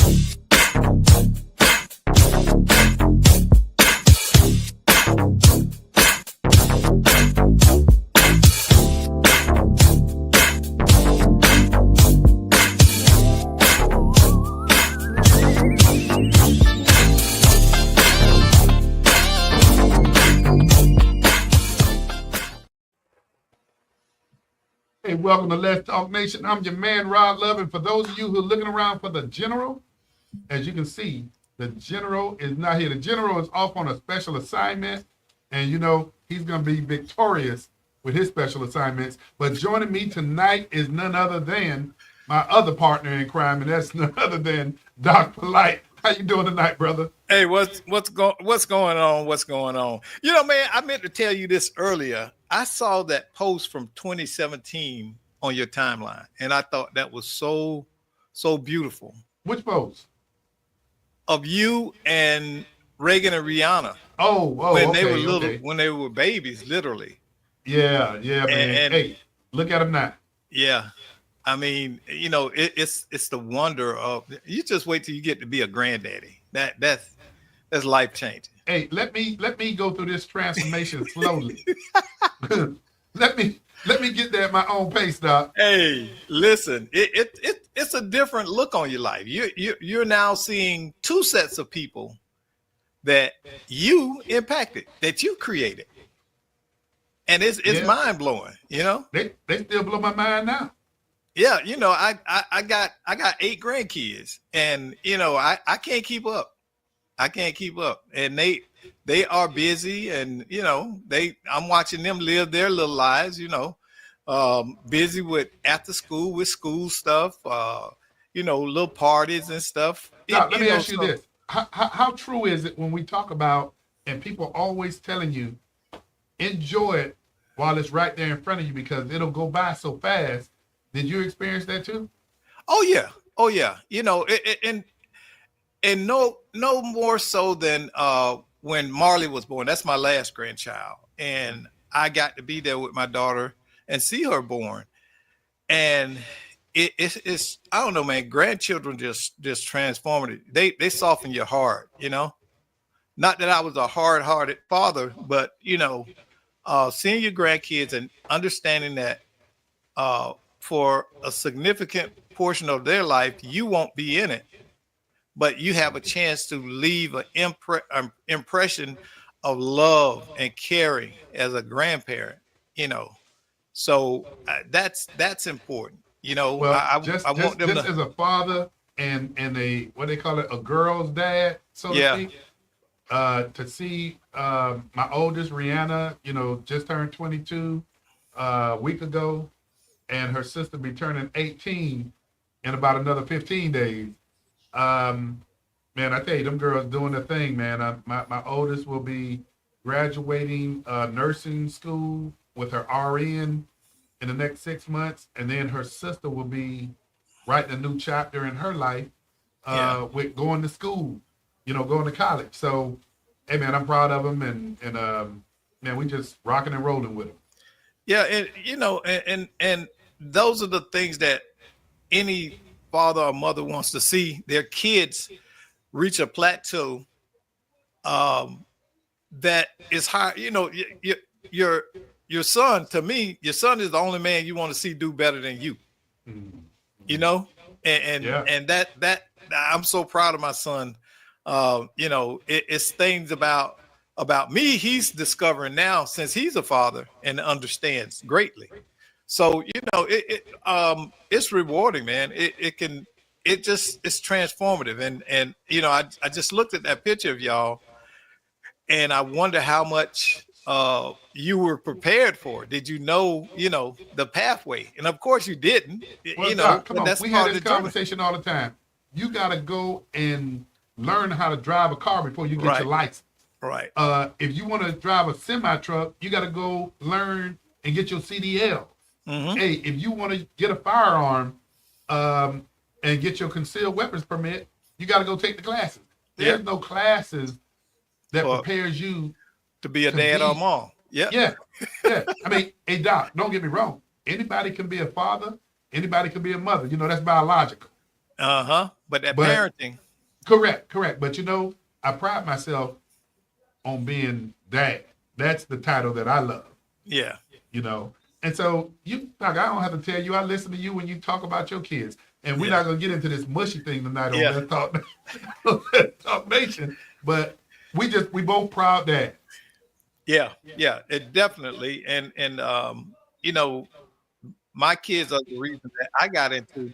Hey, welcome to Let's Talk Nation. I'm your man, Rod Love. And for those of you who are looking around for the general, as you can see, the general is not here. The general is off on a special assignment. And, you know, he's going to be victorious with his special assignments. But joining me tonight is none other than my other partner in crime, and that's none other than Doc Polite. How you doing tonight, brother? Hey, what's going on? What's going on? You know, man, I meant to tell you this earlier. I saw that post from 2017 on your timeline, and I thought that was so beautiful. Which post? Of you and Reagan and Rihanna. Oh, when okay, they were little, when they were babies, literally. Yeah, man. And hey, look at them now. Yeah. I mean, you know, it's the wonder of, you just wait till you get to be a granddaddy. That's life changing. Hey, let me go through this transformation slowly. let me get there at my own pace, Doc. Hey, listen, it's a different look on your life. You're now seeing two sets of people that you impacted, that you created, and it's mind blowing. You know, they still blow my mind now. Yeah, you know, I got 8 grandkids, and you know, I can't keep up. I can't keep up, and they are busy, and you know, I'm watching them live their little lives. You know, busy with after school with school stuff. You know, little parties and stuff. Now, let me ask you this: how true is it when we talk about, and people always telling you, enjoy it while it's right there in front of you because it'll go by so fast. Did you experience that too? Oh yeah. You know, and no more so than when Marley was born. That's my last grandchild, and I got to be there with my daughter and see her born. And it's I don't know, man. Grandchildren just transformative. They soften your heart. You know, not that I was a hard-hearted father, but you know, seeing your grandkids and understanding that. For a significant portion of their life, you won't be in it, but you have a chance to leave an impression of love and caring as a grandparent, you know. So that's important, you know. Well, I want them just as a father and a what they call it, a girl's dad, so to speak. To see my oldest Rihanna, you know, just turned 22 a week ago. And her sister be turning 18 in about another 15 days. Man, I tell you, them girls doing their thing, man. My oldest will be graduating nursing school with her RN in the next 6 months. And then her sister will be writing a new chapter in her life with going to school, you know, going to college. So, hey, man, I'm proud of them. And man, we just rocking and rolling with them. Yeah, and you know, and those are the things that any father or mother wants to see their kids reach a plateau that is high. You know, your son, to me, your son is the only man you want to see do better than you. Mm-hmm. You know, and that I'm so proud of my son. You know, it's things about me he's discovering now since he's a father and understands greatly. So, you know, it's rewarding, man. It's transformative. And you know, I just looked at that picture of y'all and I wonder how much you were prepared for. Did you know, the pathway? And of course you didn't, well, Doc, come on. That's we had this conversation all the time. You got to go and learn how to drive a car before you get your license. Right. If you want to drive a semi truck, you got to go learn and get your CDL. Mm-hmm. Hey, if you want to get a firearm and get your concealed weapons permit, you got to go take the classes. There's no classes that prepares you to be a dad or mom. Yeah. I mean, hey, Doc, don't get me wrong. Anybody can be a father. Anybody can be a mother. You know, that's biological. But that But parenting. correct. But you know, I pride myself on being dad. That's the title that I love. Yeah. You know, and so you like I don't have to tell you. I listen to you when you talk about your kids, and we're Yeah. not gonna get into this mushy thing tonight on Yeah. Let's Talk, Let's Talk Nation. But we both proud dads. Yeah. Yeah. It definitely. You know, my kids are the reason that I got into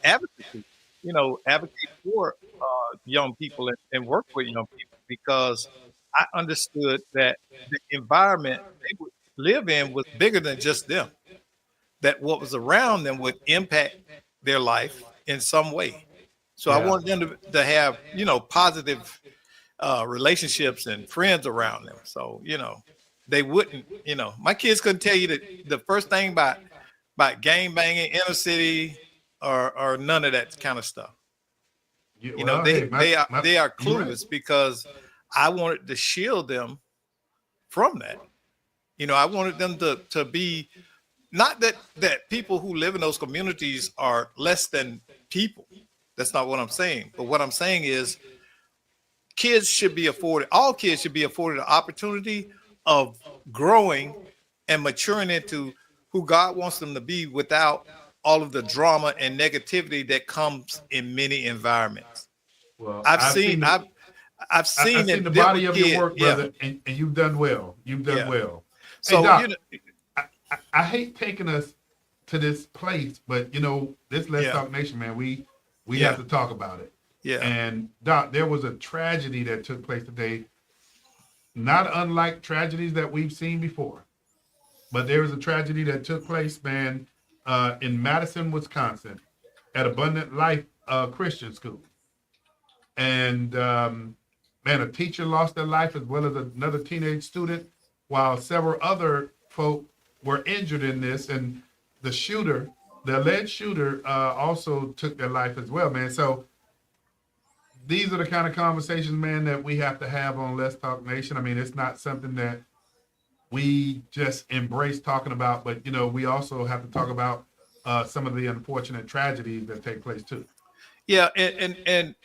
advocacy. You know, advocate for young people and work with young people because I understood that the environment they would live in was bigger than just them. That what was around them would impact their life in some way. So I Yeah. wanted them to have, positive relationships and friends around them. So, they wouldn't, my kids couldn't tell you the first thing about gang banging, inner city, or none of that kind of stuff. You, You know, well, hey, they are you're right. clueless because I wanted to shield them from that. I wanted them to be not that people who live in those communities are less than people. That's not what I'm saying. But what I'm saying is all kids should be afforded the opportunity of growing and maturing into who God wants them to be without all of the drama and negativity that comes in many environments. Well, I've seen I've I've seen seen the it dealt body with of your kids. work, Yeah, brother, and you've done well. You've done yeah. well. Hey, So Doc, I hate taking us to this place, but you know, this Let's yeah, Talk Nation, man, we have yeah, to talk about it. yeah. And Doc, there was a tragedy that took place today, not unlike tragedies that we've seen before. But there was a tragedy that took place, man, in Madison, Wisconsin, at Abundant Life Christian School. And man, a teacher lost their life as well as another teenage student, while several other folk were injured in this. And the shooter, the alleged shooter, also took their life as well, man. So these are the kind of conversations, man, that we have to have on Let's Talk Nation. I mean, it's not something that we just embrace talking about, but you know, we also have to talk about some of the unfortunate tragedies that take place too. Yeah, and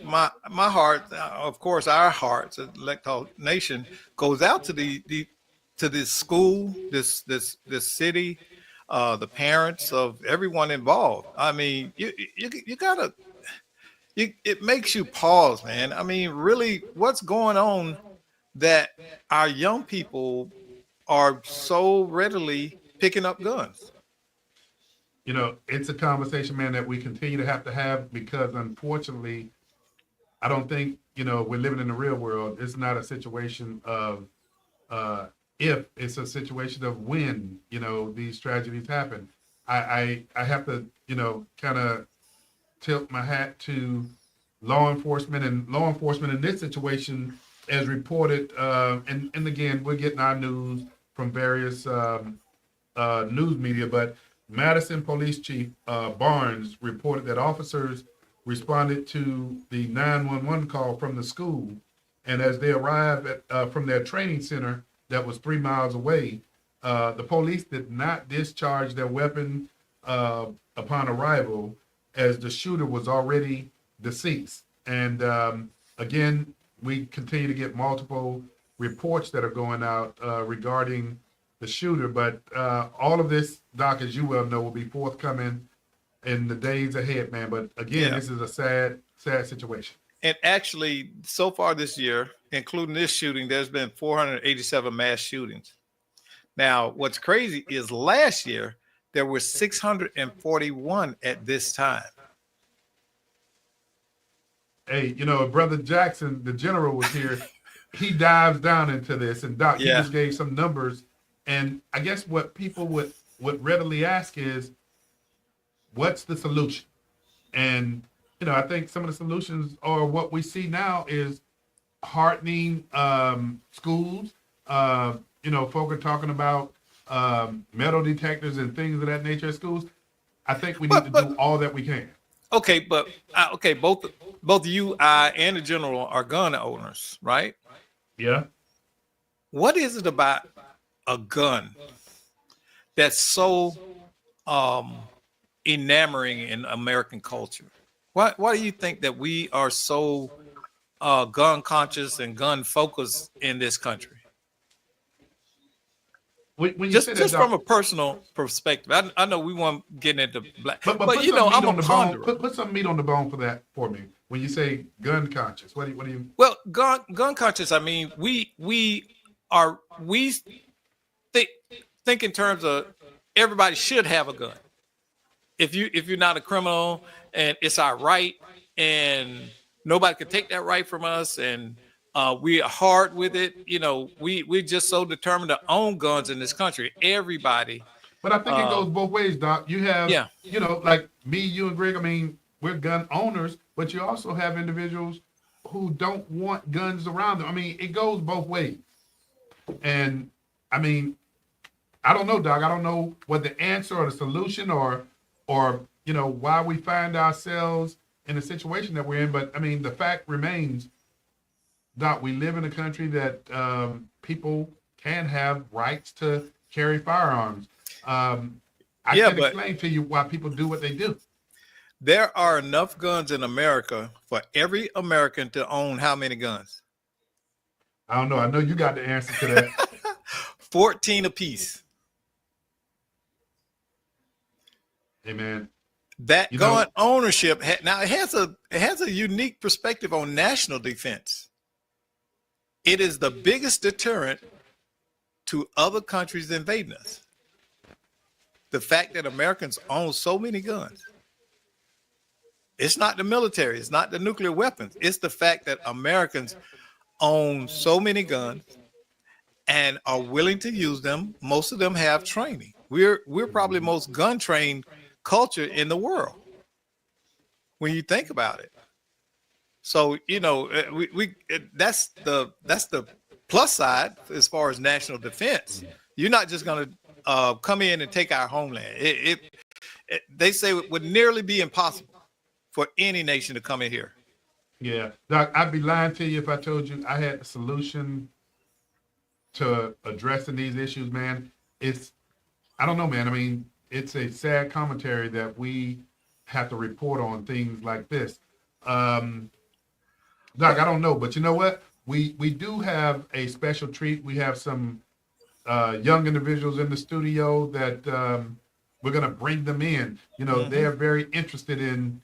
my heart, of course, our hearts, as Electoral Nation, goes out to the to this school, this city, the parents of everyone involved. I mean, you gotta, it makes you pause, man. I mean, really, what's going on that our young people are so readily picking up guns? You know, it's a conversation, man, that we continue to have because unfortunately, I don't think, you know, we're living in the real world. It's not a situation of uh, if, it's a situation of when, you know, these tragedies happen. I have to, you know, kind of tilt my hat to law enforcement in this situation, as reported, and again, we're getting our news from various news media, but Madison Police Chief Barnes reported that officers responded to the 911 call from the school, and as they arrived from their training center that was 3 miles away, the police did not discharge their weapon upon arrival, as the shooter was already deceased. And again, we continue to get multiple reports that are going out regarding the shooter. But all of this, Doc, as you well know, will be forthcoming in the days ahead, man. But again, Yeah. this is a sad, sad situation. And actually, so far this year, including this shooting, there's been 487 mass shootings. Now, what's crazy is last year there were 641 at this time. Hey, you know, Brother Jackson, the general, was here. He dives down into this, and Doc, he Yeah. just gave some numbers. And I guess what people would readily ask is, what's the solution? And you know, I think some of the solutions or what we see now is hardening schools. You know, folk are talking about metal detectors and things of that nature at schools. I think we need to do all that we can. Okay, but both you, I, and the general are gun owners, right? Yeah. What is it about a gun that's so enamoring in American culture? Why do you think that we are so gun conscious and gun focused in this country? When you just say that, just Doc, from a personal perspective, I know we won't get into black, but but put you know, some meat I'm on a the bone. ponderer. Put some meat on the bone for that for me. When you say gun conscious, what do you? Well, gun conscious. I mean, we think in terms of everybody should have a gun. If you're not a criminal, and it's our right, and nobody can take that right from us, and we are hard with it. You know, we're just so determined to own guns in this country. Everybody. But I think it goes both ways, Doc. You have, Yeah. you know, like me, you, and Greg. I mean, we're gun owners, but you also have individuals who don't want guns around them. I mean, it goes both ways. And I mean, I don't know, Doc. I don't know what the answer or the solution or you know why we find ourselves in the situation that we're in. But I mean, the fact remains, Doc, we live in a country that people can have rights to carry firearms. I can explain to you why people do what they do. There are enough guns in America for every American to own how many guns? I don't know. I know you got the answer to that. 14 apiece. Hey, man. That gun ownership now it has a unique perspective on national defense. It is the biggest deterrent to other countries invading us. The fact that Americans own so many guns. It's not the military, it's not the nuclear weapons. It's the fact that Americans own so many guns and are willing to use them. Most of them have training. We're probably the most gun trained culture in the world when you think about it. So, you know, that's the plus side as far as national defense. You're not just going to come in and take our homeland. They say it would nearly be impossible for any nation to come in here. Yeah, Doc, I'd be lying to you if I told you I had a solution to addressing these issues, man. I don't know, man. I mean, it's a sad commentary that we have to report on things like this. Doc, I don't know, but you know what? We do have a special treat. We have some young individuals in the studio that we're going to bring them in. You know, they're very interested in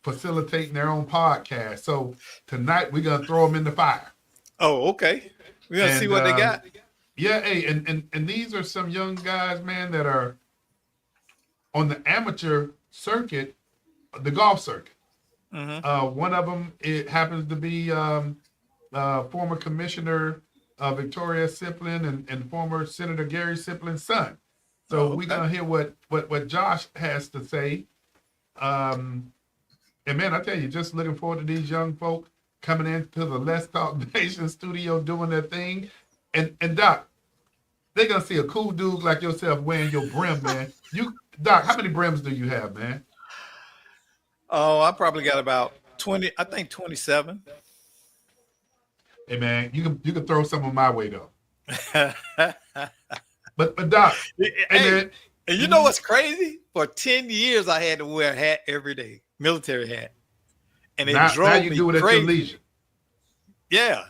facilitating their own podcast. So tonight we're going to throw them in the fire. Oh, okay. We're going to see what they got. Yeah, hey, and these are some young guys, man, that are on the amateur circuit, the golf circuit. One of them, it happens to be former Commissioner Victoria Siplin and former Senator Gary Siplin's son. So we're gonna hear what Josh has to say. And man, I tell you, just looking forward to these young folk coming into the Let's Talk Nation studio doing their thing. And Doc, they're gonna see a cool dude like yourself wearing your brim, man. Doc, how many brims do you have, man? Oh, I probably got about 20. I think 27. Hey, man, you can throw some of my way though. But Doc, and you know what's crazy? For 10 years, I had to wear a hat every day, military hat, and it drove now you me do it crazy. At your leisure. Yeah,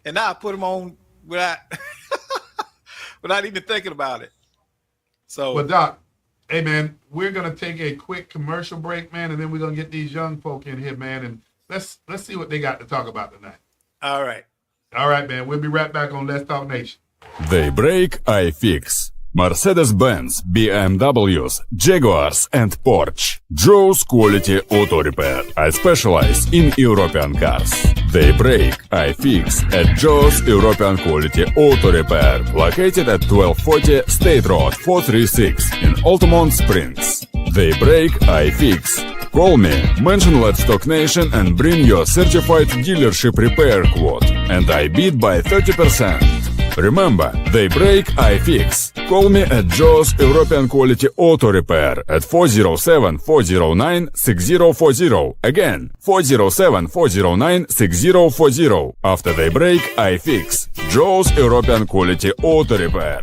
and now I put them on without even thinking about it. So, well, Doc, hey man, we're gonna take a quick commercial break, man, and then we're gonna get these young folk in here, man, and let's see what they got to talk about tonight. All right, man. We'll be right back on Let's Talk Nation. Daybreak iFix. Mercedes-Benz, BMWs, Jaguars and Porsche. Joe's Quality Auto Repair. I specialize in European cars. Daybreak iFix at Joe's European Quality Auto Repair. Located at 1240 State Road 436 in Altamont Springs. Daybreak iFix. Call me, mention Let's Talk Nation and bring your certified dealership repair quote. And I beat by 30%. Remember, Daybreak iFix. Call me at Joe's European Quality Auto Repair at 407-409-6040. Again, 407-409-6040. After Daybreak iFix. Joe's European Quality Auto Repair.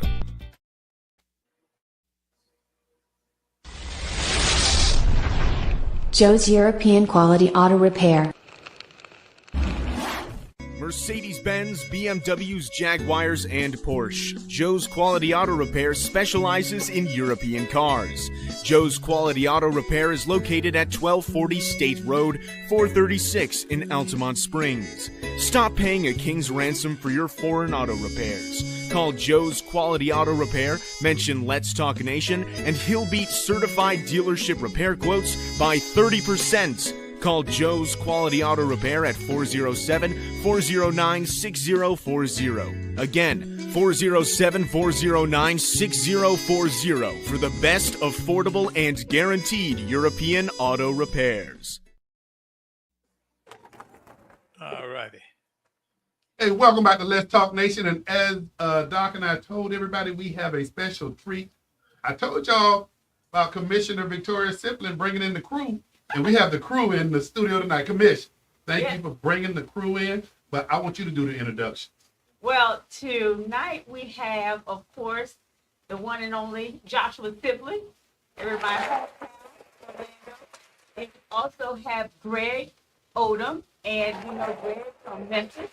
Joe's European Quality Auto Repair. Mercedes-Benz, BMWs, Jaguars, and Porsche. Joe's Quality Auto Repair specializes in European cars. Joe's Quality Auto Repair is located at 1240 State Road, 436 in Altamont Springs. Stop paying a king's ransom for your foreign auto repairs. Call Joe's Quality Auto Repair, mention Let's Talk Nation, and he'll beat certified dealership repair quotes by 30%. Call Joe's Quality Auto Repair at 407-409-6040. Again, 407-409-6040 for the best affordable and guaranteed European auto repairs. All righty. Hey, welcome back to Let's Talk Nation. And as Doc and I told everybody, we have a special treat. I told y'all about Commissioner Victoria Siplin bringing in the crew. And we have the crew in the studio tonight. Commission, thank you for bringing the crew in. But I want you to do the introduction. Well, tonight we have, of course, the one and only Joshua Sibley. Everybody. And we also have Greg Odom, and you know Greg from Memphis.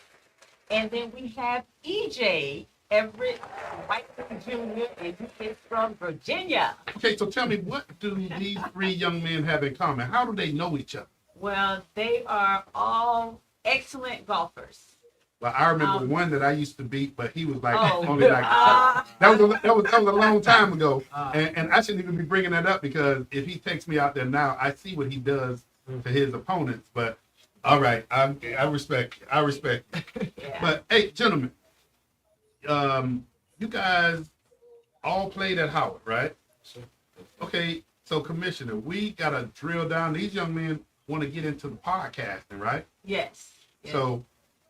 And then we have EJ Everett Whiteman Jr., and he is from Virginia. Okay, so tell me, what do these three young men have in common? How do they know each other? Well, they are all excellent golfers. Well, I remember one that I used to beat, but he was like only like that was a long time ago, and I shouldn't even be bringing that up because if he takes me out there now, I see what he does to his opponents. But all right, I respect. Yeah. But hey, gentlemen, you guys all played at Howard, right? Okay, so Commissioner, we gotta drill down. These young men want to get into the podcasting, right? Yes. So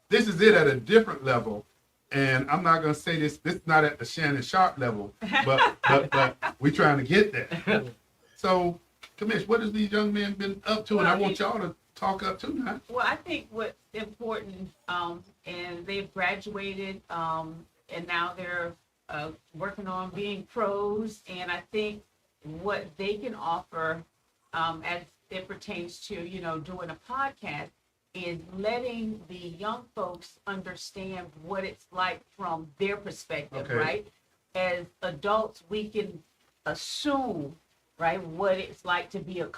this is it at a different level, and I'm not gonna say this is not at the Shannon Sharp level, but we're trying to get there. So, Commissioner, what has these young men been up to? And I want y'all to talk up to now. Well, I think what's important, and they've graduated, and now they're working on being pros. And I think what they can offer, as it pertains to, you know, doing a podcast, is letting the young folks understand what it's like from their perspective, right? As adults, we can assume, right, what it's like to be a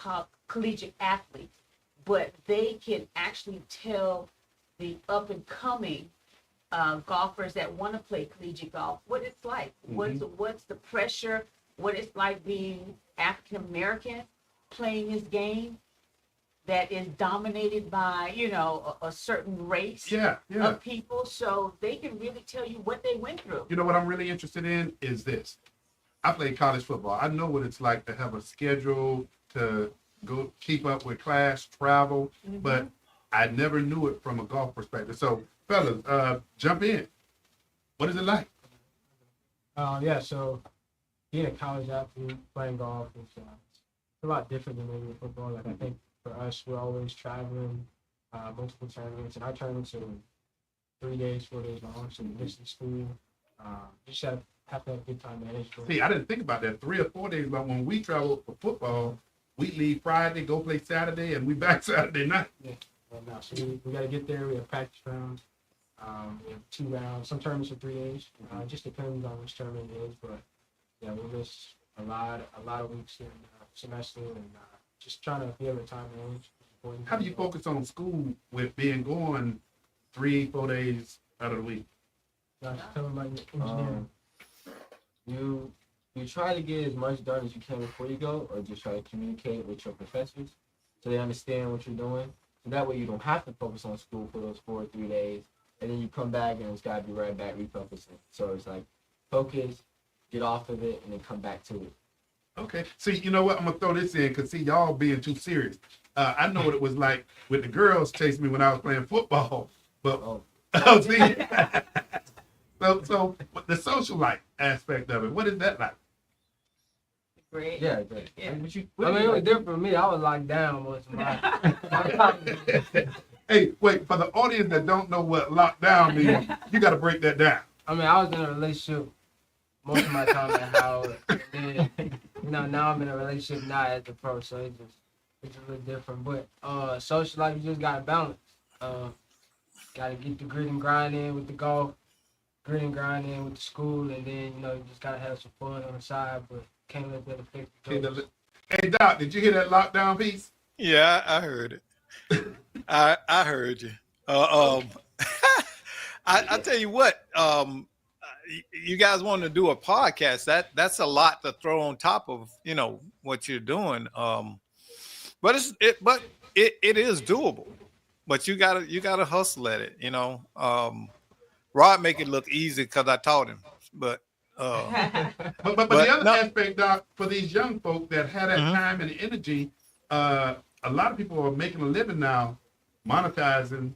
collegiate athlete, but they can actually tell the up and coming golfers that want to play collegiate golf what it's like. What's the pressure? What it's like being African American playing this game that is dominated by, you know, a certain race of people. So they can really tell you what they went through. You know what I'm really interested in is this. I played college football. I know what it's like to have a schedule, to go keep up with class, travel, but I never knew it from a golf perspective. So, fellas, jump in. What is it like? So being a college athlete, playing golf, is a lot different than maybe football. Like, I think for us, we're always traveling, multiple tournaments, and our tournaments are 3 days, 4 days long, so we miss the school. You just have to have good time management. See, I didn't think about that. 3 or 4 days, but when we travel for football, we leave Friday, go play Saturday, and we back Saturday night. Yeah, so we got to get there. We have practice rounds. We have 2 rounds. Some tournaments are 3 days. It just depends on which tournament it is, but yeah, we miss a lot of weeks in semester, and just trying to be able to time manage. How do you focus on school with being gone 3-4 days out of the week? Tell them about your engineering. You try to get as much done as you can before you go, or just try to communicate with your professors so they understand what you're doing. So that way you don't have to focus on school for those 4 or 3 days, and then you come back and it's got to be right back refocusing. So it's like focus, get off of it, and then come back to it. Okay. See, you know what? I'm gonna throw this in because see, y'all being too serious. I know what it was like with the girls chasing me when I was playing football, but see, so the social life aspect of it, what is that like? Great. Yeah, great. Yeah. It was different for me. I was locked down most of my Hey, wait, for the audience that don't know what lockdown means, you got to break that down. I mean, I was in a relationship most of my time at Howard. And then, now I'm in a relationship now as a pro, so it just it's a little different. But social life, you just gotta balance. Gotta get the grit and grind in with the golf, grit and grind in with the school, and then you just gotta have some fun on the side, but can't let that affect the goals. Hey Doc, did you hear that lockdown piece? Yeah, I heard it. I heard you. I tell you what, you guys want to do a podcast, that's a lot to throw on top of what you're doing. But it is doable. But you gotta hustle at it. Rod make it look easy because I taught him. But but the other aspect, Doc, for these young folk that had that time and energy, a lot of people are making a living now, monetizing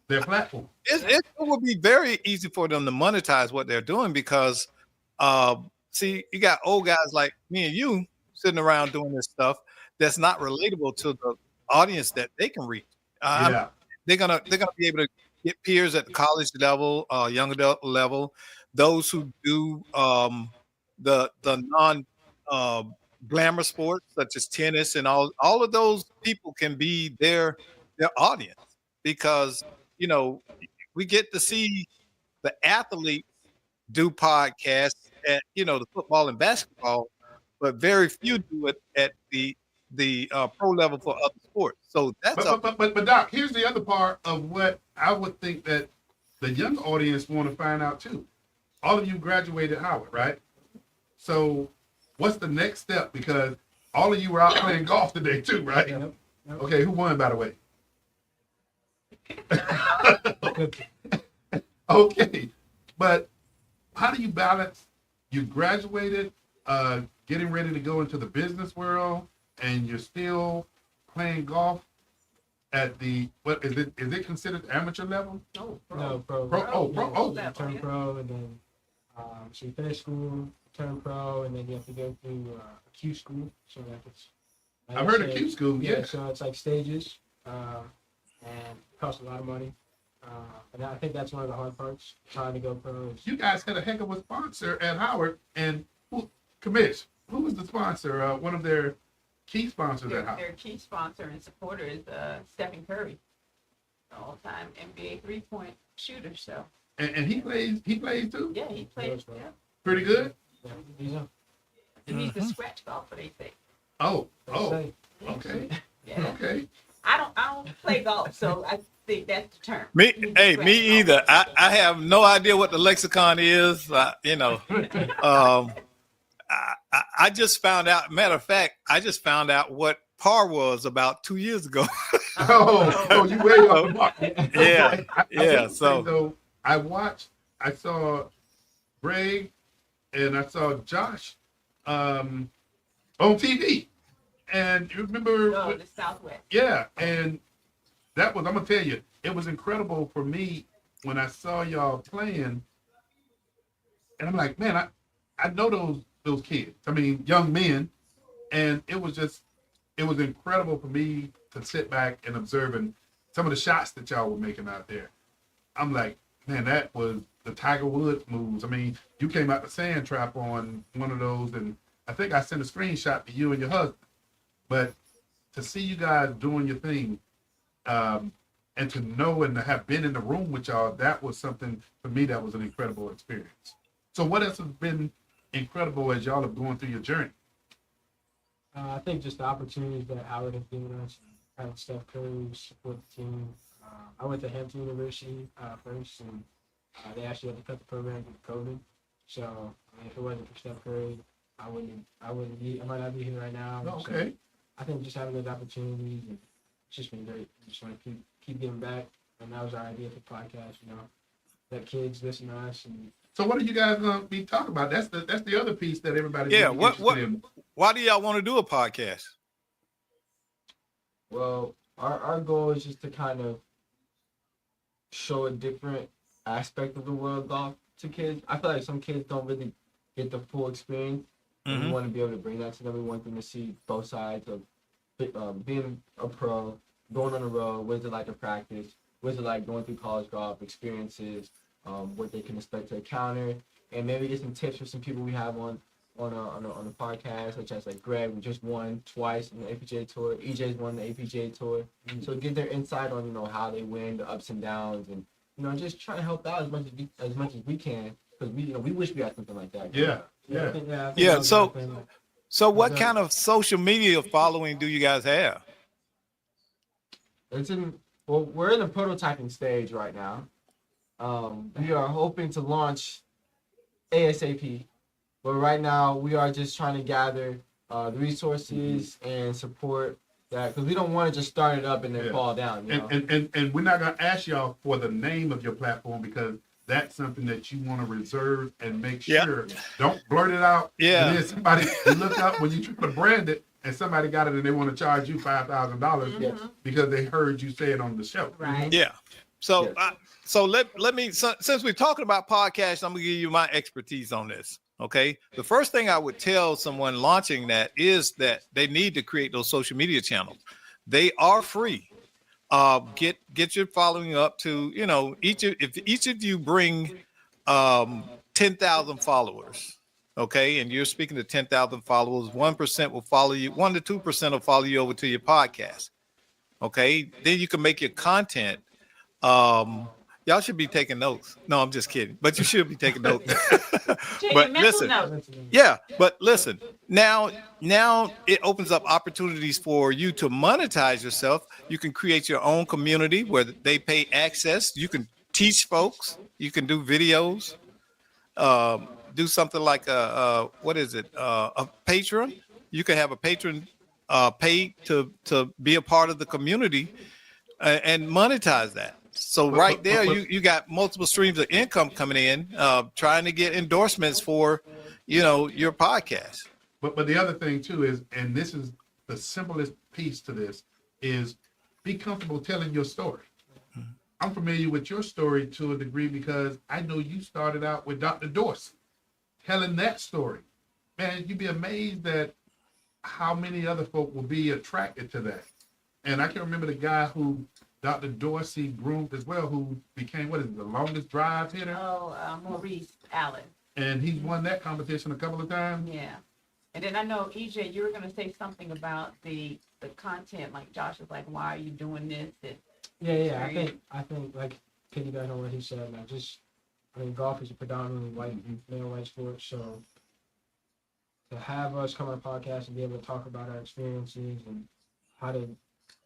their platform. It will be very easy for them to monetize what they're doing because, see, you got old guys like me and you sitting around doing this stuff that's not relatable to the audience that they can reach. They're gonna be able to get peers at the college level, young adult level, those who do the non glamour sports such as tennis and all of those people can be their audience because we get to see the athletes do podcasts at the football and basketball, but very few do it at the pro level for other sports. So that's but Doc, here's the other part of what I would think that the young audience want to find out too. All of you graduated Howard, right? So what's the next step? Because all of you were out playing golf today too, right? Yep. Okay, who won, by the way? Okay, but how do you balance? You graduated, getting ready to go into the business world, and you're still playing golf at the what is it? Is it considered amateur level? No, No, pro. Turn pro, and then so you finish school, turn pro, and then you have to go through Q school. So it's. I've heard of Q school. Yeah. So it's like stages, and it costs a lot of money. And I think that's one of the hard parts, trying to go pro. You guys had a heck of a sponsor at Howard, and who was the sponsor? One of their key sponsors at Howard. Their key sponsor and supporter is Stephen Curry, the all-time NBA three-point shooter. So. And he plays too? Yeah, he plays. Yeah. Pretty good? Yeah. He's the scratch golfer, they say. Oh, okay. Yeah. Okay. I don't play golf, so I think that's the term. me either. I have no idea what the lexicon is. I just found out. Matter of fact, I just found out what par was about 2 years ago. Oh, you way off the mark. Yeah. So I saw Greg and I saw Josh on TV. And you remember the Southwest. Yeah, and that was, I'm gonna tell you, it was incredible for me when I saw y'all playing. And I'm like, man, I know those kids. I mean, young men, and it was incredible for me to sit back and observing some of the shots that y'all were making out there. I'm like, man, that was the Tiger Woods moves. I mean, you came out the sand trap on one of those, and I think I sent a screenshot to you and your husband. But to see you guys doing your thing, and to know and to have been in the room with y'all, that was something for me that was an incredible experience. So what else has been incredible as y'all are going through your journey? I think just the opportunities that Howard has given us, having Steph Curry support the team. I went to Hampton University first, and they actually had to cut the program due to COVID. So if it wasn't for Steph Curry, I might not be here right now. Okay. So I think just having those opportunities, and it's just been great. Just want to keep giving back, and that was our idea for the podcast. Let kids listen to us. And so what are you guys gonna be talking about? That's the other piece that everybody. Yeah. Why do y'all want to do a podcast? Well, our goal is just to kind of show a different aspect of the world of golf to kids. I feel like some kids don't really get the full experience. And we want to be able to bring that to them. We want them to see both sides of being a pro, going on the road, what is it like to practice, what is it like going through college golf, experiences, what they can expect to encounter, and maybe get some tips from some people we have on on a podcast, such as like Greg, who just won twice in the APGA Tour. EJ's won the APGA Tour. So get their insight on how they win, the ups and downs, and just trying to help out as much as we can, because we wish we had something like that. Yeah. I think Yeah, that was so- my opinion. So what Is kind of social media following do you guys have? We're in the prototyping stage right now. We are hoping to launch ASAP, but right now we are just trying to gather the resources and support that, because we don't want to just start it up and then Yeah. fall down. And we're not gonna ask y'all for the name of your platform, because that's something that you want to reserve and make Yeah. sure. Don't blurt it out. Yeah. And then somebody you look up when you try to brand it, and somebody got it and they want to charge you $5,000 Yes. because they heard you say it on the show. Right. Yeah. So Yes. so let me since we're talking about podcasts, I'm gonna give you my expertise on this. Okay. The first thing I would tell someone launching that is that they need to create those social media channels. They are free. Get your following up to, if each of you bring 10,000 followers, okay, and you're speaking to 10,000 followers, 1% will follow you, 1 to 2% will follow you over to your podcast. Okay, then you can make your content. Y'all should be taking notes. No, I'm just kidding, but you should be taking notes. Take But a mental listen, note. yeah, but listen, now it opens up opportunities for you to monetize yourself. You can create your own community where they pay access. You can teach folks. You can do videos. Do something like a patron. You can have a patron pay to be a part of the community and monetize that. So right there, you got multiple streams of income coming in, trying to get endorsements for, your podcast. But the other thing too is, and this is the simplest piece to this, is be comfortable telling your story. I'm familiar with your story to a degree because I know you started out with Dr. Dorsey, telling that story. Man, you'd be amazed at how many other folk will be attracted to that. And I can remember the guy who Dr. Dorsey groomed as well, who became, the longest drive hitter? Maurice Allen. And he's won that competition a couple of times. Yeah. And then I know, EJ, you were going to say something about the content. Like Josh was like, why are you doing this? Yeah. I think like piggyback on what he said, golf is a predominantly white sport, so to have us come on a podcast and be able to talk about our experiences and how to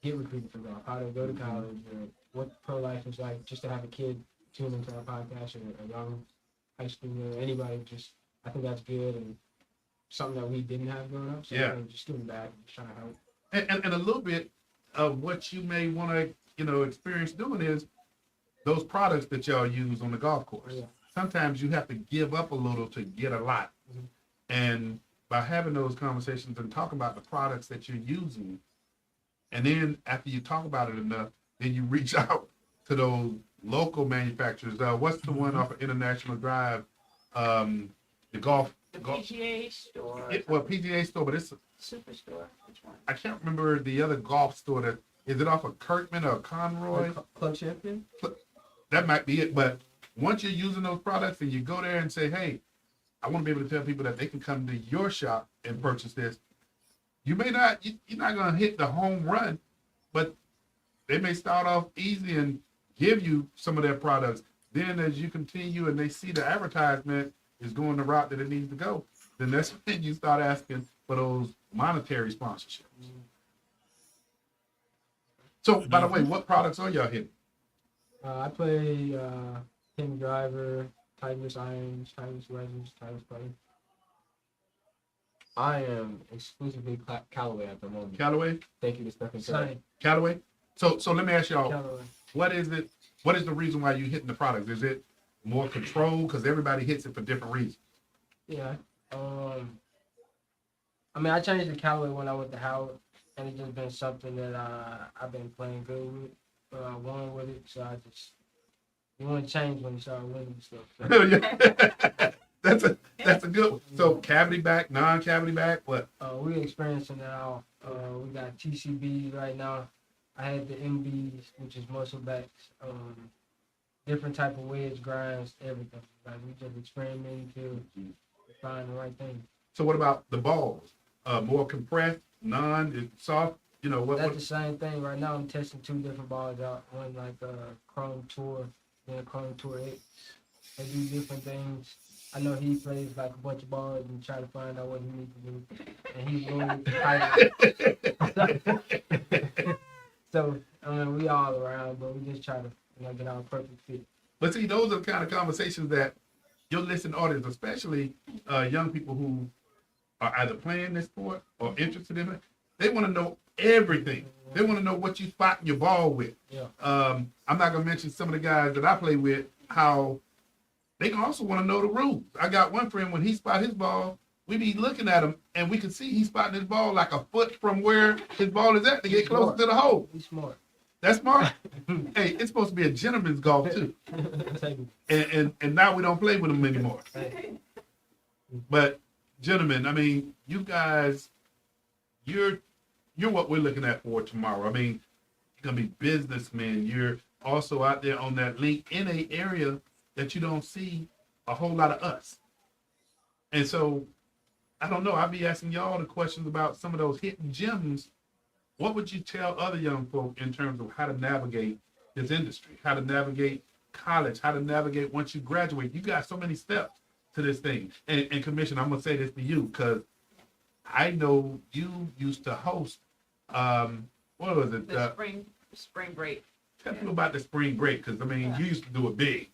get recruited for golf, how to go to college, or what pro life is like, just to have a kid tune into our podcast, or a young high schooler, anybody, I think that's good and something that we didn't have growing up. So Yeah. just giving back and just trying to help. And a little bit of what you may want to, experience doing is those products that y'all use on the golf course. Yeah. Sometimes you have to give up a little to get a lot. Mhm. And by having those conversations and talking about the products that you're using, and then after you talk about it enough, then you reach out to those local manufacturers. What's the one off of International Drive? The golf. The PGA store. PGA store, but it's Superstore. Which one? I can't remember the other golf store that is it off of Kirkman or Conroy? Club champion? That might be it. But once you're using those products and you go there and say, hey, I want to be able to tell people that they can come to your shop and purchase this. You're not going to hit the home run, but they may start off easy and give you some of their products. Then as you continue and they see the advertisement is going the route that it needs to go, then that's when you start asking for those monetary sponsorships. So, by the way, what products are y'all hitting? I play King Driver, Titus Irons, Titus Legends, Titus Play. I am exclusively Callaway at the moment. Callaway? Thank you to Stephen Curry. Sorry, Callaway? So let me ask y'all, Callaway. what is the reason why you hitting the products? Is it more control? Because everybody hits it for different reasons. Yeah. I changed the Callaway when I went to Howard, and it's just been something that I've been playing good with. Won with it, so you want to change when you start winning stuff. So. That's a good one. So cavity back, non-cavity back, what? We're experiencing it all. We got TCBs right now. I had the MBs, which is muscle backs, different type of wedge grinds, everything. Like we just experimenting to find the right thing. So what about the balls? More compressed, soft? You know, That's the same thing. Right now, I'm testing 2 different balls out. One like Chrome Tour, then Chrome Tour X. They do different things. I know he plays like a bunch of balls and try to find out what he needs to do. And he's really so I mean, we all around, but we just try to get our perfect fit. But see, those are the kind of conversations that your listening audience, especially young people who are either playing this sport or interested in it, they want to know everything. They want to know what you spot your ball with. Yeah. I'm not gonna mention some of the guys that I play with, how they can also want to know the rules. I got one friend, when he spot his ball, we be looking at him and we can see he's spotting his ball like a foot from where his ball is at to get closer to the hole. He's smart. That's smart. Hey, it's supposed to be a gentleman's golf too. And now we don't play with them anymore. But gentlemen, I mean, you guys, you're what we're looking at for tomorrow. I mean, you're gonna be businessmen. You're also out there on that link in a area that you don't see a whole lot of us. And so, I don't know, I'll be asking y'all the questions about some of those hidden gems. What would you tell other young folk in terms of how to navigate this industry, how to navigate college, how to navigate once you graduate? You got so many steps to this thing. And Commissioner, I'm going to say this to you, because I know you used to host, what was it? The spring break. Tell me about the spring break, because, I mean, you used to do it big.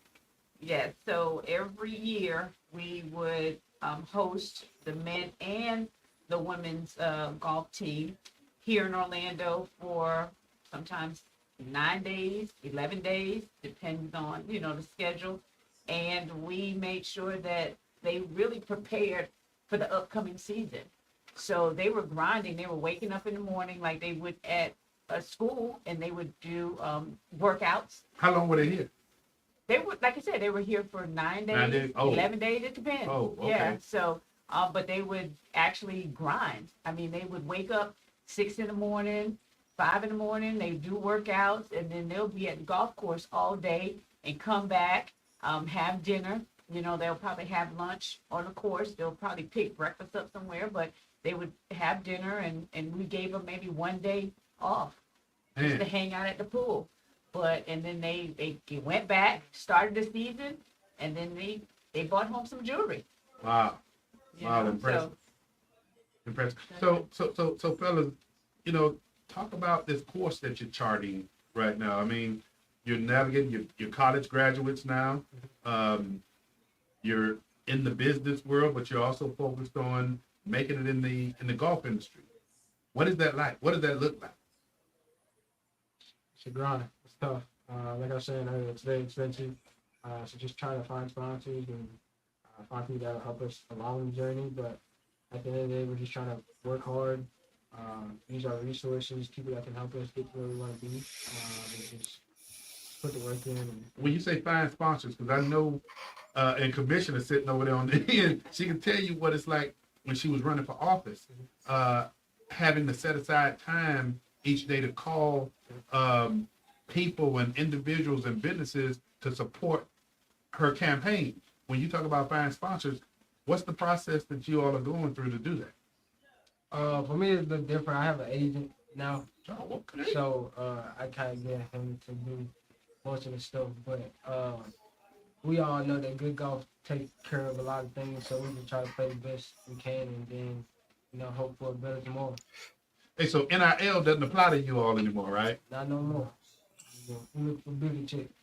Yes, so every year we would host the men and the women's golf team here in Orlando for sometimes 9 days, 11 days, depends on, the schedule. And we made sure that they really prepared for the upcoming season. So they were grinding. They were waking up in the morning like they would at a school, and they would do workouts. How long were they here? They were, like I said, they were here for 9 days, 9 days? Oh. 11 days, it depends. Oh, okay. Yeah, so, but they would actually grind. I mean, they would wake up 6 in the morning, 5 in the morning, they do workouts, and then they'll be at the golf course all day and come back, have dinner. They'll probably have lunch on the course. They'll probably pick breakfast up somewhere, but they would have dinner, and we gave them maybe 1 day off just to hang out at the pool. And then they went back, started the season, and then they brought home some jewelry. Wow. Wow, impressive. Impressive. So fellas, talk about this course that you're charting right now. I mean, you're navigating your college graduates now. You're in the business world, but you're also focused on making it in the golf industry. What is that like? What does that look like? It's a grind. It's tough. Like I was saying earlier, it's very expensive. So just trying to find sponsors and find people that will help us along the journey. But at the end of the day, we're just trying to work hard, use our resources, people that can help us get to where we want to be, and just put the work in. When you say find sponsors, because I know, and Commissioner sitting over there on the end, she can tell you what it's like when she was running for office, having to set aside time each day to call people and individuals and businesses to support her campaign. When you talk about finding sponsors, what's the process that you all are going through to do that? For me, it's a bit different. I have an agent now, Oh, okay. so I kind of get him to do most of the stuff. But we all know that good golf takes care of a lot of things, so we can try to play the best we can, and then hope for a better tomorrow. Hey, so NIL doesn't apply to you all anymore, right? Not no more. We look for bigger chicks.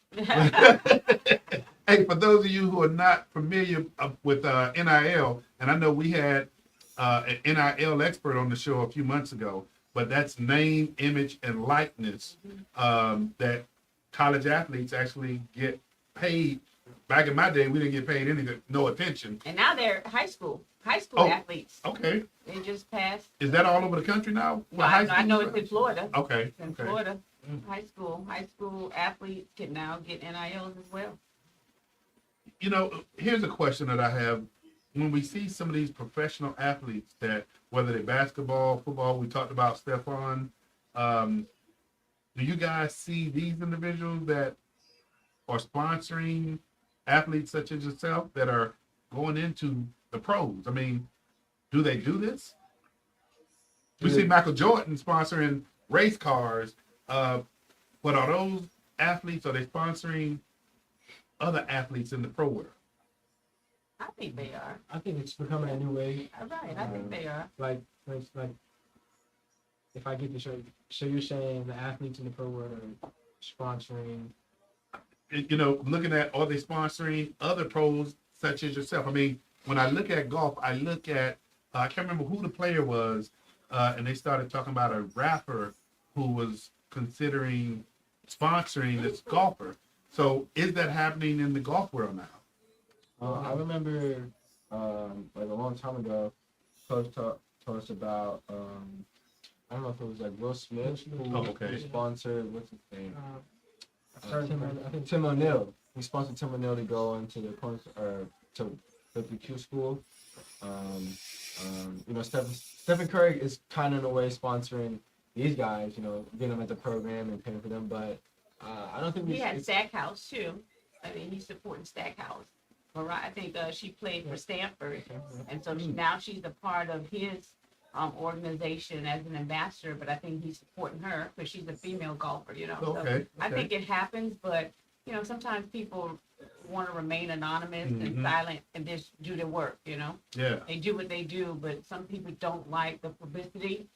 Hey, for those of you who are not familiar with NIL, and I know we had an NIL expert on the show a few months ago, but that's name, image, and likeness that college athletes actually get paid. Back in my day, we didn't get paid anything, no attention. And now they're high school Oh. athletes. Okay. They just passed. Is that all over the country now? Well, I know it's in Florida. Okay. It's in Okay. Florida. High school athletes can now get NILs as well. Here's a question that I have. When we see some of these professional athletes that, whether they're basketball, football, we talked about Stephon, do you guys see these individuals that are sponsoring athletes such as yourself that are going into the pros? I mean, Do they do this? We see Michael Jordan sponsoring race cars. But are those athletes, are they sponsoring other athletes in the pro world? I think they are. I think it's becoming a new way. All right, I think they are. Like if I get this right, so you're saying the athletes in the pro world are sponsoring? You know, looking at, are they sponsoring other pros such as yourself? I mean, when I look at golf, I look at, I can't remember who the player was, and they started talking about a rapper who was considering sponsoring this golfer. So is that happening in the golf world now? I remember, like a long time ago, Coach told us about, I don't know if it was like Will Smith who sponsored, what's his name? I think Tim O'Neill. He sponsored Tim O'Neill to go into the to the Q school. You know, Stephen Curry is kind of in a way sponsoring these guys. You know, getting them at the program and paying for them. But I don't think he had Stackhouse too. I mean, he's supporting Stackhouse. Mariah, I think she played for Stanford, and so now she's a part of his organization as an ambassador. But I think he's supporting her because she's a female golfer. You know, so I think it happens. But you know, sometimes people want to remain anonymous and silent and just do their work. You know, they do what they do. But some people don't like the publicity.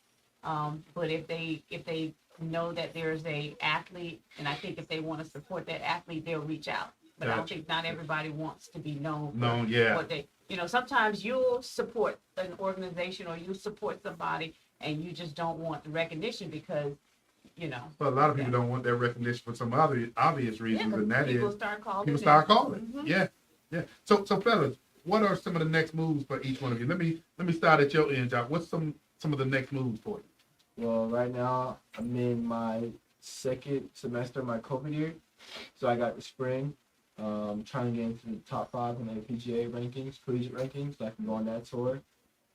But if they know that there's a athlete, and I think if they want to support that athlete, they'll reach out. But I don't think not everybody wants to be known. What they, you know, sometimes you'll support an organization or you support somebody, and you just don't want the recognition because, you know. Well, a lot of people don't want that recognition for some other obvious reasons, and that people is start calling. People start calling. Yeah. So fellas, what are some of the next moves for each one of you? Let me start at your end, Josh. What's some of the next moves for you? Well, right now I'm in my second semester of my COVID year, so I got the spring. Trying to get into the top 5 in the PGA rankings, collegiate rankings, so I can go on that tour.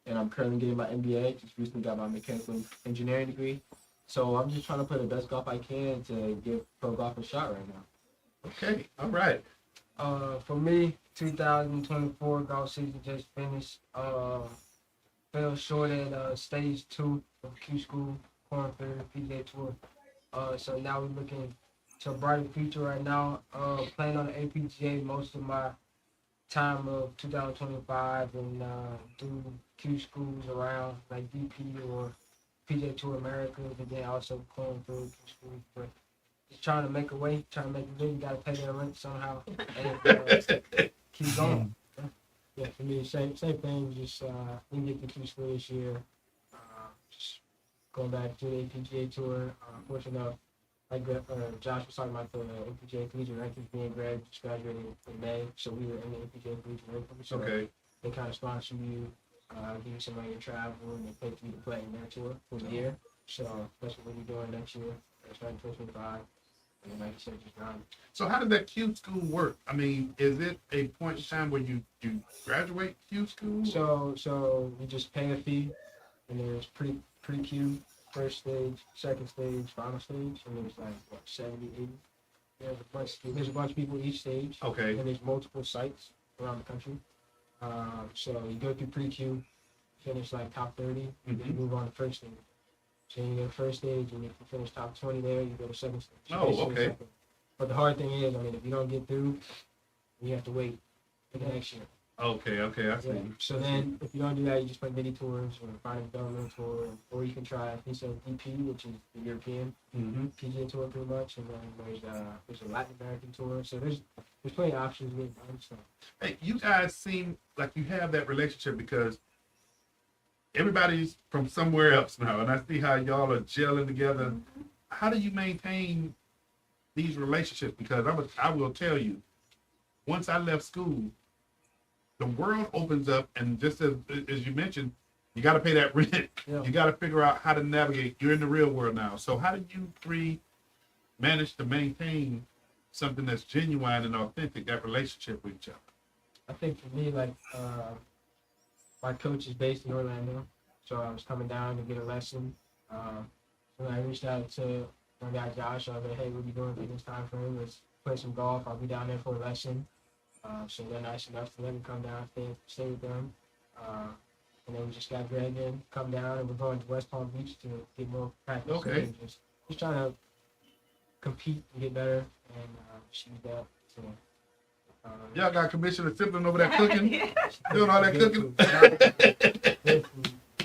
And I'm currently getting my MBA. Just recently got my mechanical engineering degree. So I'm just trying to play the best golf I can to give pro golf a shot right now. Okay, all right. For me, 2024 golf season just finished. Fell short at stage 2 of Q School, Corn Ferry PGA Tour. So now we're looking to a brighter future right now. Playing on the APGA most of my time of 2025 and do Q schools around like DP or PGA Tour America, and then also Corn Ferry Q schools. But just trying to make a way, trying to make a living. Got to pay their rent somehow. And, keep going. Yeah, for me, same thing. Just didn't get the Q school this year. Just going back to the APGA tour. Fortunate enough, like Josh was talking about the APGA collegiate rankings being just graduated in May, so we were in the APGA collegiate rankings. So they kind of sponsor you, give you some money to travel, and they pay for you to play in their tour for the year. So that's what we'll be doing next year, starting 2025. And like you said, just around. So how does that Q school work? I mean, is it a point in time where you graduate Q school? So you just pay a fee, and there's pre-Q, first stage, second stage, final stage, and there's like what 70, 80. There's a bunch of people each stage. Okay. And there's multiple sites around the country. So you go through pre-Q, finish like top 30, and then you move on to first stage. So you go to first stage, and if you finish top 20 there, you go to second stage. So okay. Second. But the hard thing is, I mean, if you don't get through, you have to wait for the next year. Okay, I see. So then, if you don't do that, you just play mini tours or find a development tour, or you can try, he said DP, which is the European PGA tour, pretty much, and then there's a Latin American tour. So there's plenty of options with them. So. Hey, you guys seem like you have that relationship because everybody's from somewhere else now, and I see how y'all are gelling together. How do you maintain these relationships? Because I will tell you, once I left school, the world opens up, and just as you mentioned, you got to pay that rent. Yeah. You got to figure out how to navigate. You're in the real world now. So how did you three manage to maintain something that's genuine and authentic, that relationship with each other? I think for me, like, my coach is based in Orlando, so I was coming down to get a lesson. So I reached out to my guy Josh. I was like, hey, what are you doing for this time frame? Let's play some golf. I'll be down there for a lesson. So they're nice enough to let me come down, stay with them. And then we just got dragged in, come down, and we're going to West Palm Beach to get more practice. Okay. And just trying to compete and get better and shoot that. So, Y'all got Commissioner Simplin over there cooking, Yeah. doing all that cooking.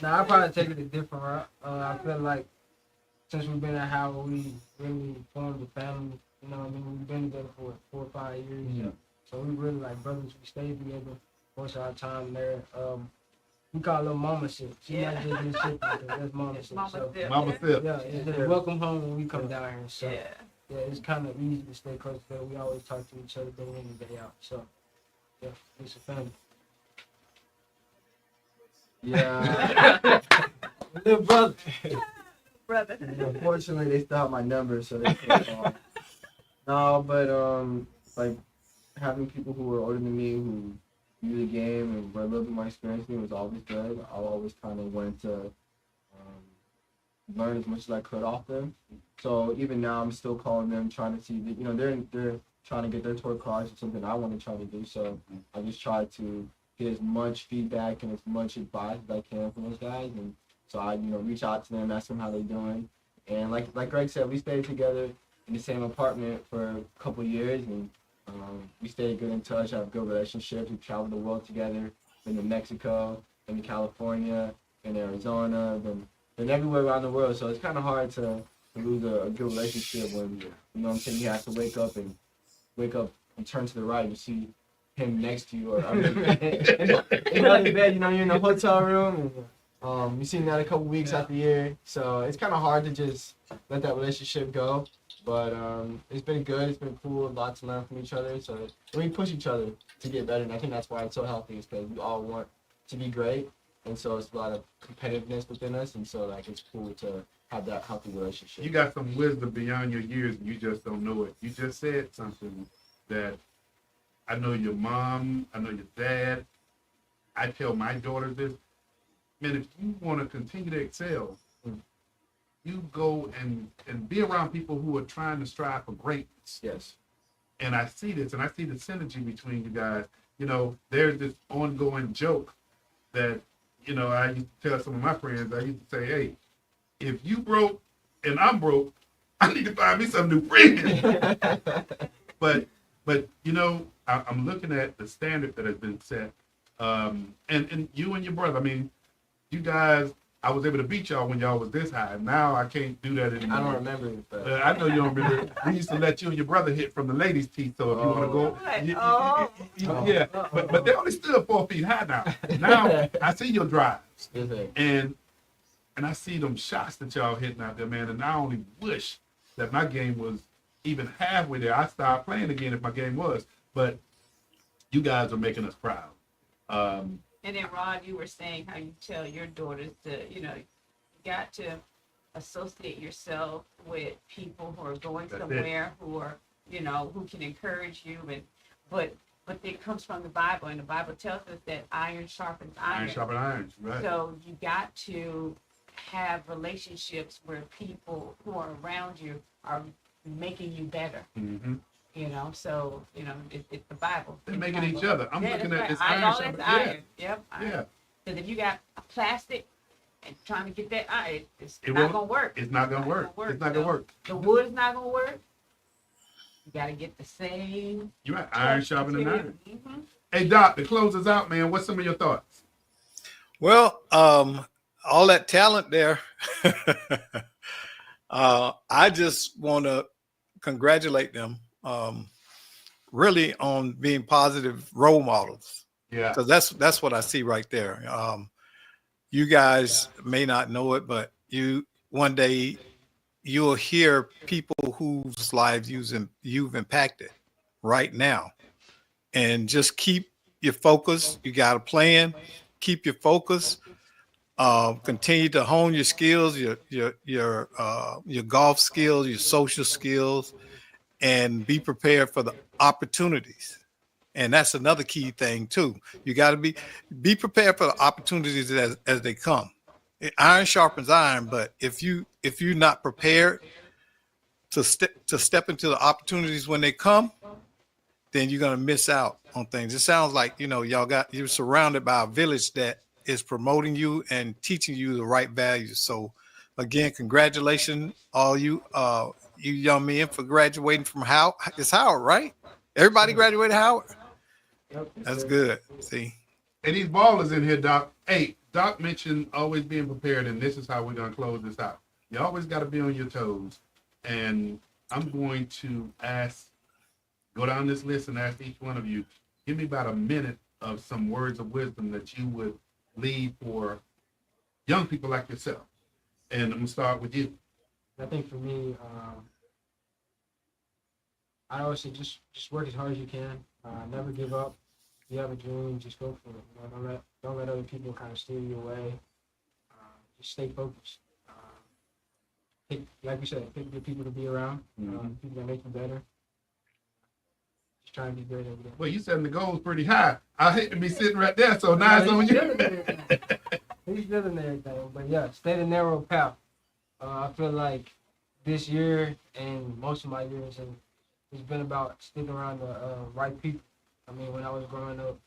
Nah, I probably take it a different route. I feel like since we've been at Howard, we really formed a family. You know what I mean? We've been together for 4 or 5 years. Yeah. So we really like brothers. We stayed together most of our time there. We call it little mama shit. She Yeah. not just in shit. That's mama It's shit. Mama So, Zip. Mama Phil. yeah, it's just welcome home when we come down here. So Yeah. yeah, it's kind of easy to stay close together. We always talk to each other day in and day out. So yeah, it's a family. Yeah. Little brother. Brother. Unfortunately, they still have my number, so they can't call. No, but like having people who were older than me who knew the game and were a little bit more experienced than me was always good. I always kind of wanted to learn as much as I could off them. So even now, I'm still calling them, trying to see that, you know, they're trying to get their tour cards. It's something I want to try to do. So I just try to get as much feedback and as much advice as I can from those guys. And so I, reach out to them, ask them how they're doing. And like Greg said, we stayed together in the same apartment for a couple of years, and we stayed good in touch, have good relationships. We traveled the world together, been to Mexico, been to California, been to Arizona, been everywhere around the world. So it's kind of hard to lose a good relationship when, you have to wake up and turn to the right and see him next to you, or in another bed, you're in a hotel room, and you seen that a couple weeks out the year. So it's kind of hard to just let that relationship go. But it's been good. It's been cool. Lots to learn from each other. So we push each other to get better, and I think that's why it's so healthy. Is because we all want to be great, and so it's a lot of competitiveness within us, and so it's cool to have that healthy relationship. You got some wisdom beyond your years, and you just don't know it. You just said something that I know your mom, I know your dad. I tell my daughters this, man, if you want to continue to excel, you go and be around people who are trying to strive for greatness. Yes. And I see this, and I see the synergy between you guys. There's this ongoing joke that, I used to tell some of my friends. I used to say, hey, if you broke and I'm broke, I need to find me some new friends. But I'm looking at the standard that has been set. And you and your brother, I mean, you guys, I was able to beat y'all when y'all was this high. Now I can't do that anymore. I don't remember it, but I know you don't remember. We used to let you and your brother hit from the ladies' teeth. So if you want to go, yeah. But they only stood 4 feet high now. Now I see your drives, and I see them shots that y'all hitting out there, man. And I only wish that my game was even halfway there. I start playing again if my game was. But you guys are making us proud. And then, Rod, you were saying how you tell your daughters to, you got to associate yourself with people who are going somewhere, who are, who can encourage you. But it comes from the Bible, and the Bible tells us that iron sharpens iron. Iron sharpens iron, right. So you got to have relationships where people who are around you are making you better. Mm-hmm. So it's the Bible. They're making each other. I'm looking at this iron. iron. That's Yeah. iron. Yep. Iron. Yeah. Because if you got plastic and trying to get that iron, it's It not won't- gonna work. It's not gonna work. It's not gonna work. The wood is not gonna work. You gotta get the same. You're right. Iron sharpening iron. Mm-hmm. Hey Doc, to close us out, man, what's some of your thoughts? Well, all that talent there. I just want to congratulate them really on being positive role models. Yeah. Because that's what I see right there. You guys may not know it, but one day you'll hear people whose lives you've impacted right now. And just keep your focus. You got a plan. Keep your focus. Continue to hone your skills, your golf skills, your social skills, and be prepared for the opportunities. And that's another key thing too. You got to be prepared for the opportunities as they come. Iron sharpens iron, but if you're not prepared to step into the opportunities when they come, then you're gonna miss out on things. It sounds like you're surrounded by a village that is promoting you and teaching you the right values. So again, congratulations, all you young men for graduating from Howard. It's Howard, right? Everybody graduated Howard. Yep, That's good. See, And these ballers in here, Doc. Hey, Doc mentioned always being prepared, and this is how we're gonna close this out. You always got to be on your toes, and I'm going to go down this list and ask each one of you, give me about a minute of some words of wisdom that you would leave for young people like yourself. And I'm gonna start with you. I think for me, I always say just work as hard as you can. Never give up. If you have a dream, just go for it. You know, don't let other people kind of steer you away. Just stay focused. Pick, like you said, pick good people to be around. People that make you better. Just try and be great every day. Well, you setting the goals pretty high. I hate to be sitting right there, so now it's on you. He's still in everything, but yeah, stay the narrow path. I feel like this year and most of my years, it's been about sticking around the right people. I mean, when I was growing up,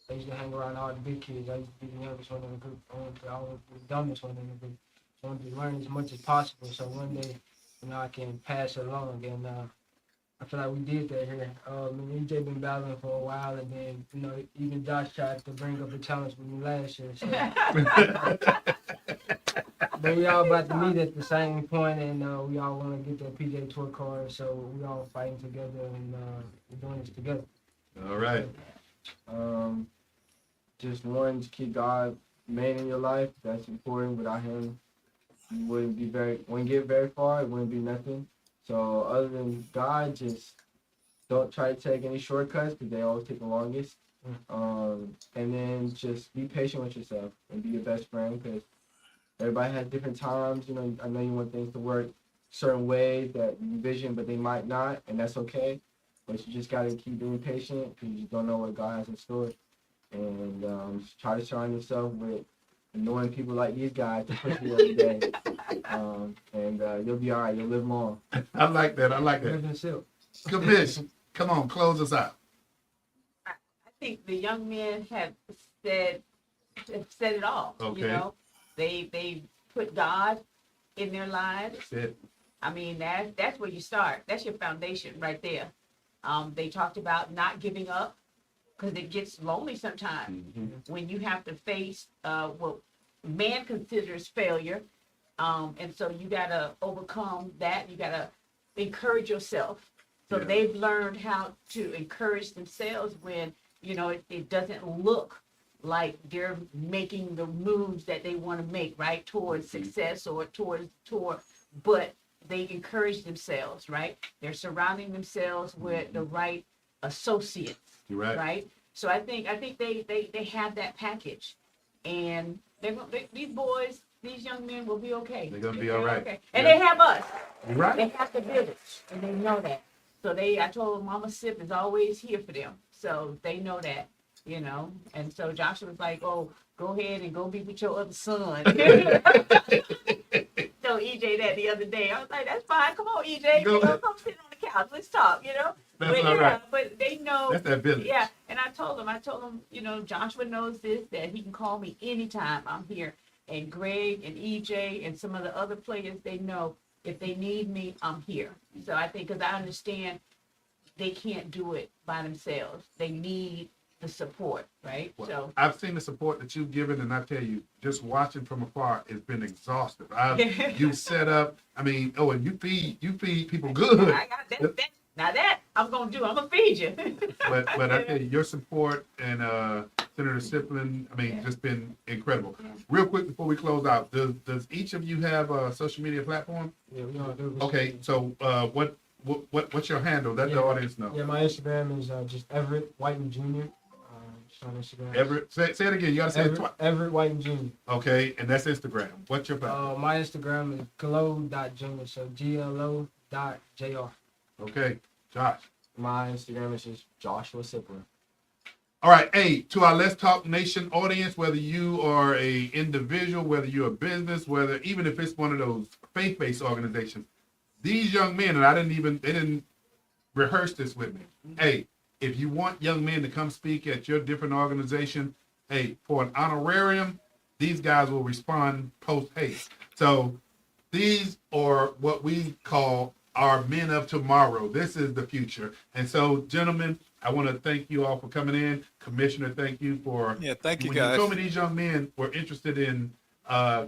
I used to hang around all the big kids. I used to be the youngest one in the group. I was the dumbest one in the group. I wanted to learn as much as possible, so one day, you know, I can pass it along. And I feel like we did that here. EJ been battling for a while, and then, you know, even Josh tried to bring up a challenge with me last year. So. But we all about to meet at the same point, and we all want to get that PJ Tour card, so we all fighting together, and we're doing this together. All right. Just one, to keep God main in your life. That's important. Without him, you wouldn't get very far. It wouldn't be nothing. So other than God, just don't try to take any shortcuts because they always take the longest. And then just be patient with yourself and be your best friend because everybody has different times. You know, I know you want things to work certain ways that you envision, but they might not, and that's okay. But you just got to keep being patient because you just don't know what God has in store. And just try to surround yourself with annoying people like these guys to push you every day. And you'll be all right. You'll live long. I like that. I like that. Living silk. Commish, come on, close us out. I think the young men have said it all. Okay. You know, they put God in their lives. That's it. I mean, that's where you start. That's your foundation right there. They talked about not giving up because it gets lonely sometimes when you have to face what man considers failure. And so you got to overcome that. You got to encourage yourself. So they've learned how to encourage themselves when, you know, it doesn't look like they're making the moves that they want to make, right, towards success or toward, but they encourage themselves, right? They're surrounding themselves with the right associates, You're right. right? So I think they have that package, and these boys, these young men will be okay. They're gonna be all right. Okay. And they have us. You're right. They have the village, and they know that. So I told them Mama Sip is always here for them. So they know that, you know. And so Joshua was like, "Oh, go ahead and go be with your other son." Told EJ that the other day. I was like, "That's fine. Come on, EJ. Go ahead. Come sit on the couch. Let's talk." You know. That's But all right. but they know. That's that village. Yeah. And I told him, you know, Joshua knows this, that he can call me anytime I'm here. And Greg and EJ and some of the other players, they know if they need me, I'm here. So I think, because I understand they can't do it by themselves. They need the support, right? Well, So I've seen the support that you've given, and I tell you, just watching from afar, it's been exhaustive. You set up. I mean, and you feed people good. I got that. Now that I'm gonna do, I'm gonna feed you. But I tell you, your support and Senator Siplin, I mean, just been incredible. Real quick before we close out, does each of you have a social media platform? Yeah, we all do. Okay, so what's your handle? Let the audience know. Yeah, my Instagram is just Everett Whiten Jr. Just on Instagram. Everett, say it again. You gotta say it twice. Everett Whiten Jr. Okay, and that's Instagram. What's your platform? My Instagram is glow.jr. So GLO.jr. Okay, Josh. My Instagram is just Joshua Sipler. All right, hey, to our Let's Talk Nation audience, whether you are a individual, whether you're a business, whether even if it's one of those faith-based organizations, these young men, and they didn't rehearse this with me. Hey, if you want young men to come speak at your different organization, hey, for an honorarium, these guys will respond post haste. So these are what we call our men of tomorrow. This is the future. And so, gentlemen, I want to thank you all for coming in. Commissioner, thank you for. Yeah, thank you, when guys. you told me these young men were interested in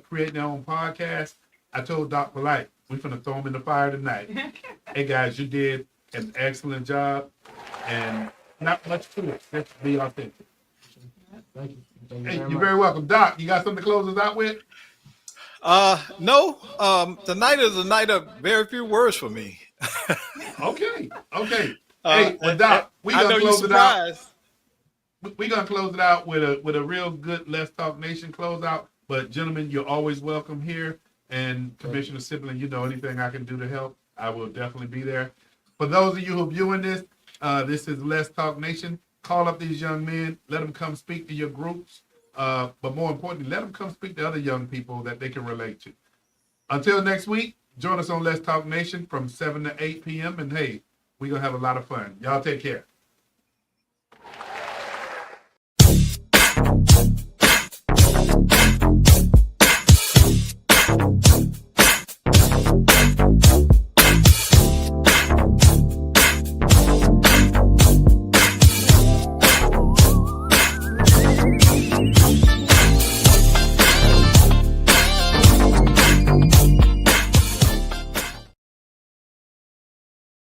creating their own podcast, I told Doc Polite, we're going to throw them in the fire tonight. Hey, guys, you did an excellent job. And not much to it. Just be authentic. Thank you. Thank you Hey, very you're much. very welcome. Doc, you got something to close us out with? No. Tonight is a night of very few words for me. Okay. Hey, well, Doc, we're I know going to you're close it out. surprised. We're gonna close it out with a real good Let's Talk Nation closeout. But gentlemen, you're always welcome here. And Commissioner Sibling, you know, anything I can do to help, I will definitely be there. For those of you who are viewing this, this is Let's Talk Nation. Call up these young men, let them come speak to your groups. But more importantly, let them come speak to other young people that they can relate to. Until next week, join us on Let's Talk Nation from 7 to 8 p.m. And hey, we're gonna have a lot of fun. Y'all take care.